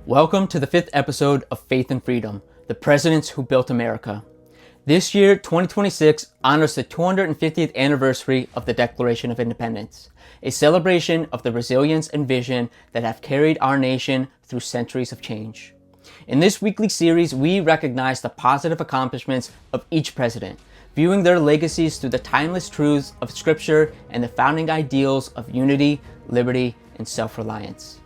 Welcome to the 5th episode of Faith and Freedom, the Presidents Who Built America. This year, 2026, honors the 250th anniversary of the Declaration of Independence, a celebration of the resilience and vision that have carried our nation through centuries of change. In this weekly series, we recognize the positive accomplishments of each president, viewing their legacies through the timeless truths of Scripture and the founding ideals of unity, liberty, and self-reliance.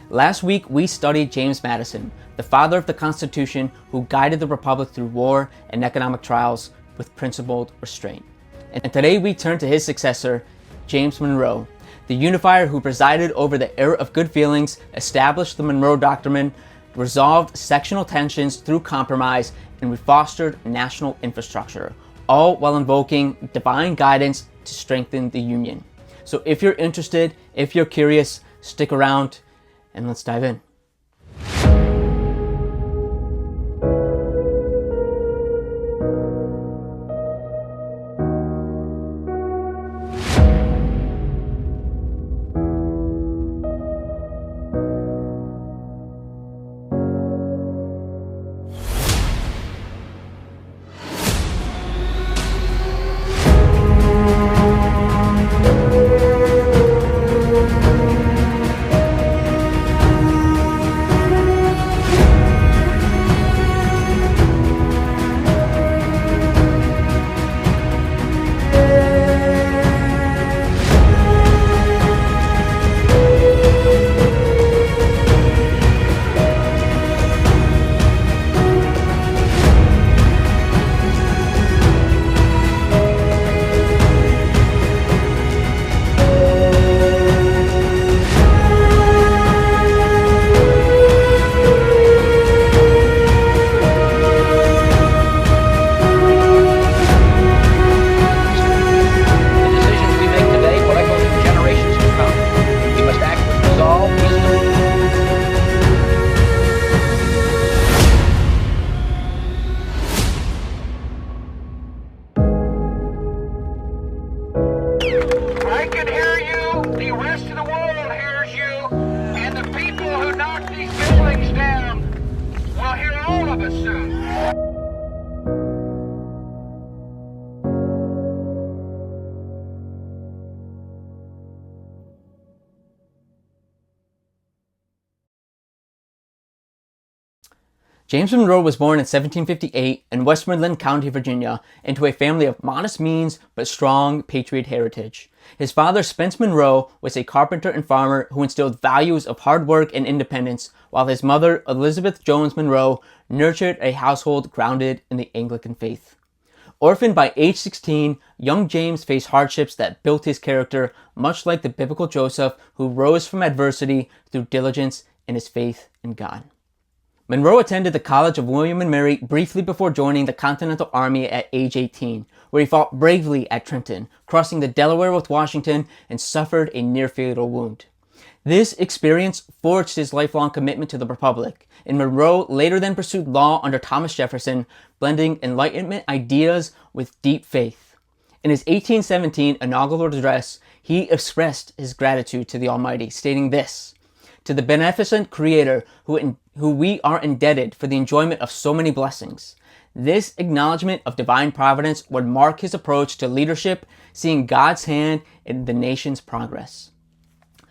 Last week, we studied James Madison, the father of the Constitution who guided the Republic through war and economic trials with principled restraint. And today we turn to his successor, James Monroe, the Unifier who presided over the era of good feelings, established the Monroe Doctrine, resolved sectional tensions through compromise, and fostered national infrastructure, all while invoking divine guidance to strengthen the Union. So if you're interested, if you're curious, stick around and let's dive in. James Monroe was born in 1758 in Westmoreland County, Virginia, into a family of modest means but strong Patriot heritage. His father, Spence Monroe, was a carpenter and farmer who instilled values of hard work and independence, while his mother, Elizabeth Jones Monroe, nurtured a household grounded in the Anglican faith. Orphaned by age 16, young James faced hardships that built his character, much like the biblical Joseph, who rose from adversity through diligence in his faith in God. Monroe attended the College of William and Mary briefly before joining the Continental Army at age 18, where he fought bravely at Trenton, crossing the Delaware with Washington, and suffered a near-fatal wound. This experience forged his lifelong commitment to the Republic, and Monroe later then pursued law under Thomas Jefferson, blending Enlightenment ideas with deep faith. In his 1817 inaugural address, he expressed his gratitude to the Almighty, stating this: "To the beneficent Creator who we are indebted for the enjoyment of so many blessings." This acknowledgement of divine providence would mark his approach to leadership, seeing God's hand in the nation's progress.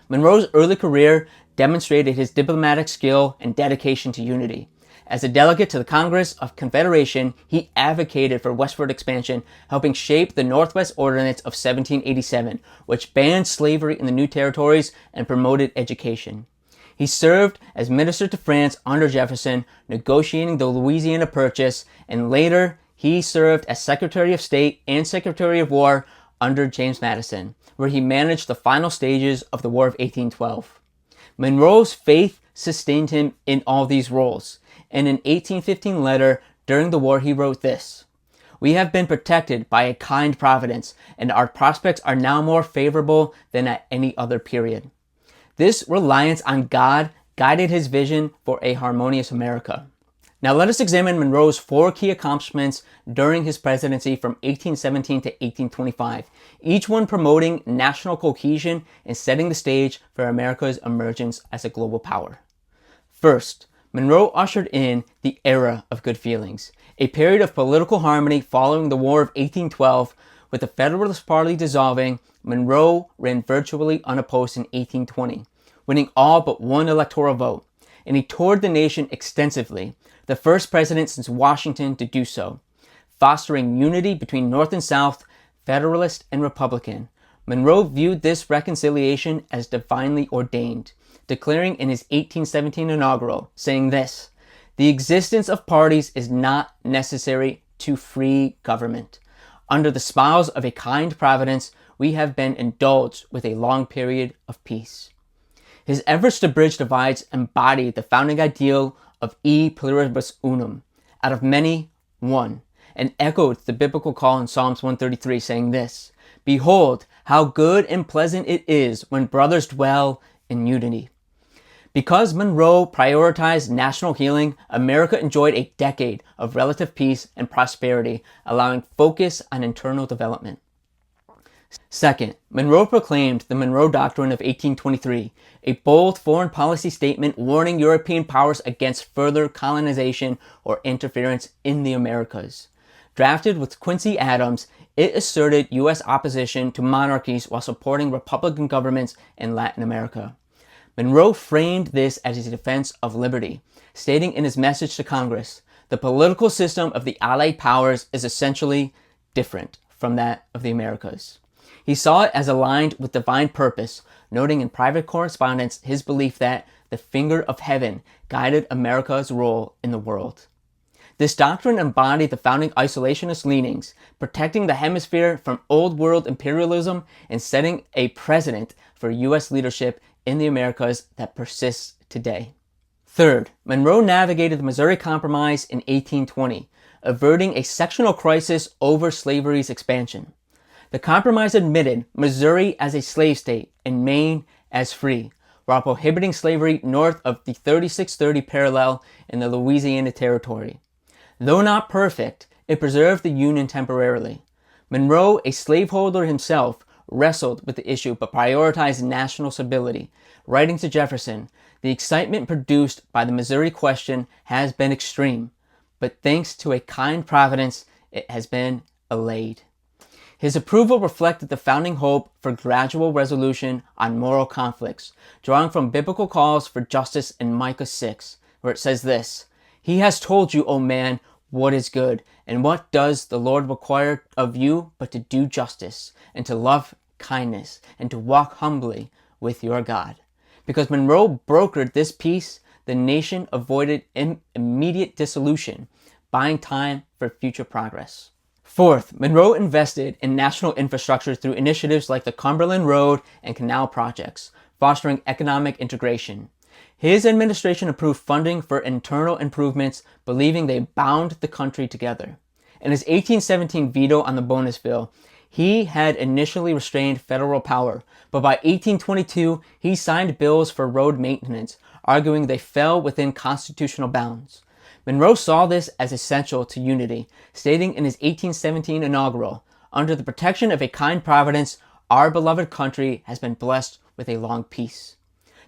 Monroe's early career demonstrated his diplomatic skill and dedication to unity. As a delegate to the Congress of Confederation, he advocated for westward expansion, helping shape the Northwest Ordinance of 1787, which banned slavery in the new territories and promoted education. He served as minister to France under Jefferson, negotiating the Louisiana Purchase, and later he served as Secretary of State and Secretary of War under James Madison, where he managed the final stages of the War of 1812. Monroe's faith sustained him in all these roles. In an 1815 letter during the war, he wrote this: "We have been protected by a kind providence, and our prospects are now more favorable than at any other period." This reliance on God guided his vision for a harmonious America. Now let us examine Monroe's 4 key accomplishments during his presidency from 1817 to 1825, each one promoting national cohesion and setting the stage for America's emergence as a global power. First, Monroe ushered in the era of good feelings, a period of political harmony following the War of 1812. With the Federalist Party dissolving, Monroe ran virtually unopposed in 1820, winning all but one electoral vote, and he toured the nation extensively, the first president since Washington to do so, fostering unity between North and South, Federalist and Republican. Monroe viewed this reconciliation as divinely ordained, declaring in his 1817 inaugural, saying this, "The existence of parties is not necessary to free government. Under the smiles of a kind providence, we have been indulged with a long period of peace." His efforts to bridge divides embodied the founding ideal of e pluribus unum, out of many, one, and echoed the biblical call in Psalms 133 saying this, "Behold, how good and pleasant it is when brothers dwell in unity." Because Monroe prioritized national healing, America enjoyed a decade of relative peace and prosperity, allowing focus on internal development. Second, Monroe proclaimed the Monroe Doctrine of 1823, a bold foreign policy statement warning European powers against further colonization or interference in the Americas. Drafted with Quincy Adams, it asserted U.S. opposition to monarchies while supporting Republican governments in Latin America. Monroe framed this as a defense of liberty, stating in his message to Congress, "The political system of the Allied powers is essentially different from that of the Americas." He saw it as aligned with divine purpose, noting in private correspondence his belief that the finger of heaven guided America's role in the world. This doctrine embodied the founding isolationist leanings, protecting the hemisphere from old world imperialism and setting a precedent for U.S. leadership in the Americas that persists today. Third, Monroe navigated the Missouri Compromise in 1820, averting a sectional crisis over slavery's expansion. The compromise admitted Missouri as a slave state and Maine as free, while prohibiting slavery north of the 3630 parallel in the Louisiana Territory. Though not perfect, it preserved the Union temporarily. Monroe, a slaveholder himself, wrestled with the issue but prioritized national stability, writing to Jefferson, "The excitement produced by the Missouri question has been extreme, but thanks to a kind providence, it has been allayed." His approval reflected the founding hope for gradual resolution on moral conflicts, drawing from biblical calls for justice in Micah 6, where it says this, "He has told you, O man, what is good, and what does the Lord require of you but to do justice, and to love kindness, and to walk humbly with your God." Because Monroe brokered this peace, the nation avoided immediate dissolution, buying time for future progress. Fourth, Monroe invested in national infrastructure through initiatives like the Cumberland Road and Canal projects, fostering economic integration. His administration approved funding for internal improvements, believing they bound the country together. In his 1817 veto on the bonus bill, he had initially restrained federal power, but by 1822 he signed bills for road maintenance, arguing they fell within constitutional bounds. Monroe saw this as essential to unity, stating in his 1817 inaugural, "Under the protection of a kind providence, our beloved country has been blessed with a long peace."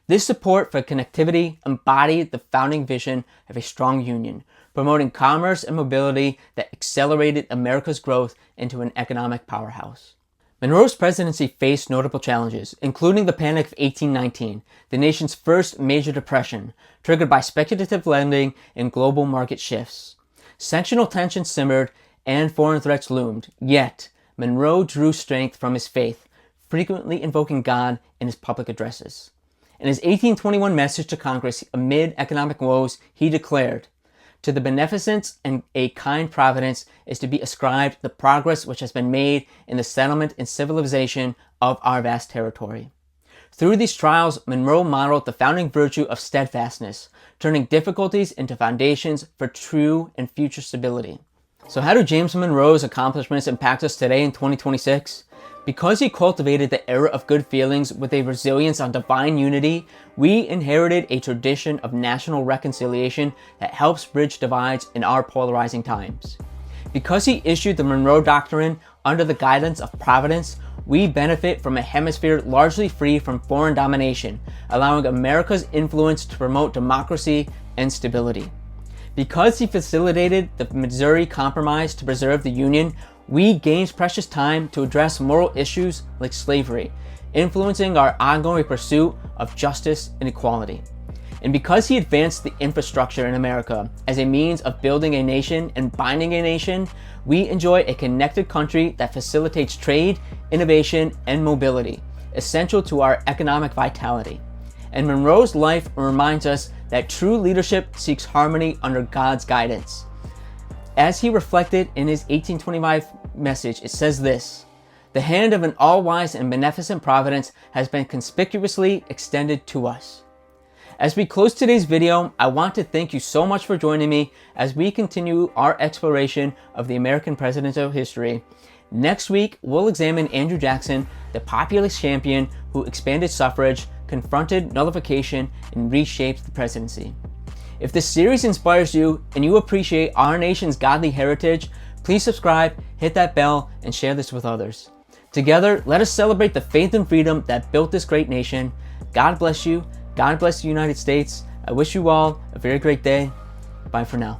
This support for connectivity embodied the founding vision of a strong union, promoting commerce and mobility that accelerated America's growth into an economic powerhouse. Monroe's presidency faced notable challenges, including the Panic of 1819, the nation's first major depression, triggered by speculative lending and global market shifts. Sectional tensions simmered and foreign threats loomed, yet Monroe drew strength from his faith, frequently invoking God in his public addresses. In his 1821 message to Congress amid economic woes, he declared, "To the beneficence and a kind providence is to be ascribed the progress which has been made in the settlement and civilization of our vast territory." Through these trials, Monroe modeled the founding virtue of steadfastness, turning difficulties into foundations for true and future stability. So how do James Monroe's accomplishments impact us today in 2026? Because he cultivated the era of good feelings with a resilience on divine unity, we inherited a tradition of national reconciliation that helps bridge divides in our polarizing times. Because he issued the Monroe Doctrine under the guidance of Providence, we benefit from a hemisphere largely free from foreign domination, allowing America's influence to promote democracy, and stability. Because he facilitated the Missouri Compromise to preserve the Union, we gained precious time to address moral issues like slavery, influencing our ongoing pursuit of justice and equality. And because he advanced the infrastructure in America as a means of building a nation and binding a nation, we enjoy a connected country that facilitates trade, innovation, and mobility, essential to our economic vitality. And Monroe's life reminds us that true leadership seeks harmony under God's guidance. As he reflected in his 1825 message, it says this: "The hand of an all-wise and beneficent providence has been conspicuously extended to us." As we close today's video, I want to thank you so much for joining me as we continue our exploration of the American presidential history. Next week, we'll examine Andrew Jackson, the populist champion who expanded suffrage, confronted nullification, and reshaped the presidency. If this series inspires you and you appreciate our nation's godly heritage, please subscribe, hit that bell, and share this with others. Together, let us celebrate the faith and freedom that built this great nation. God bless you. God bless the United States. I wish you all a very great day. Bye for now.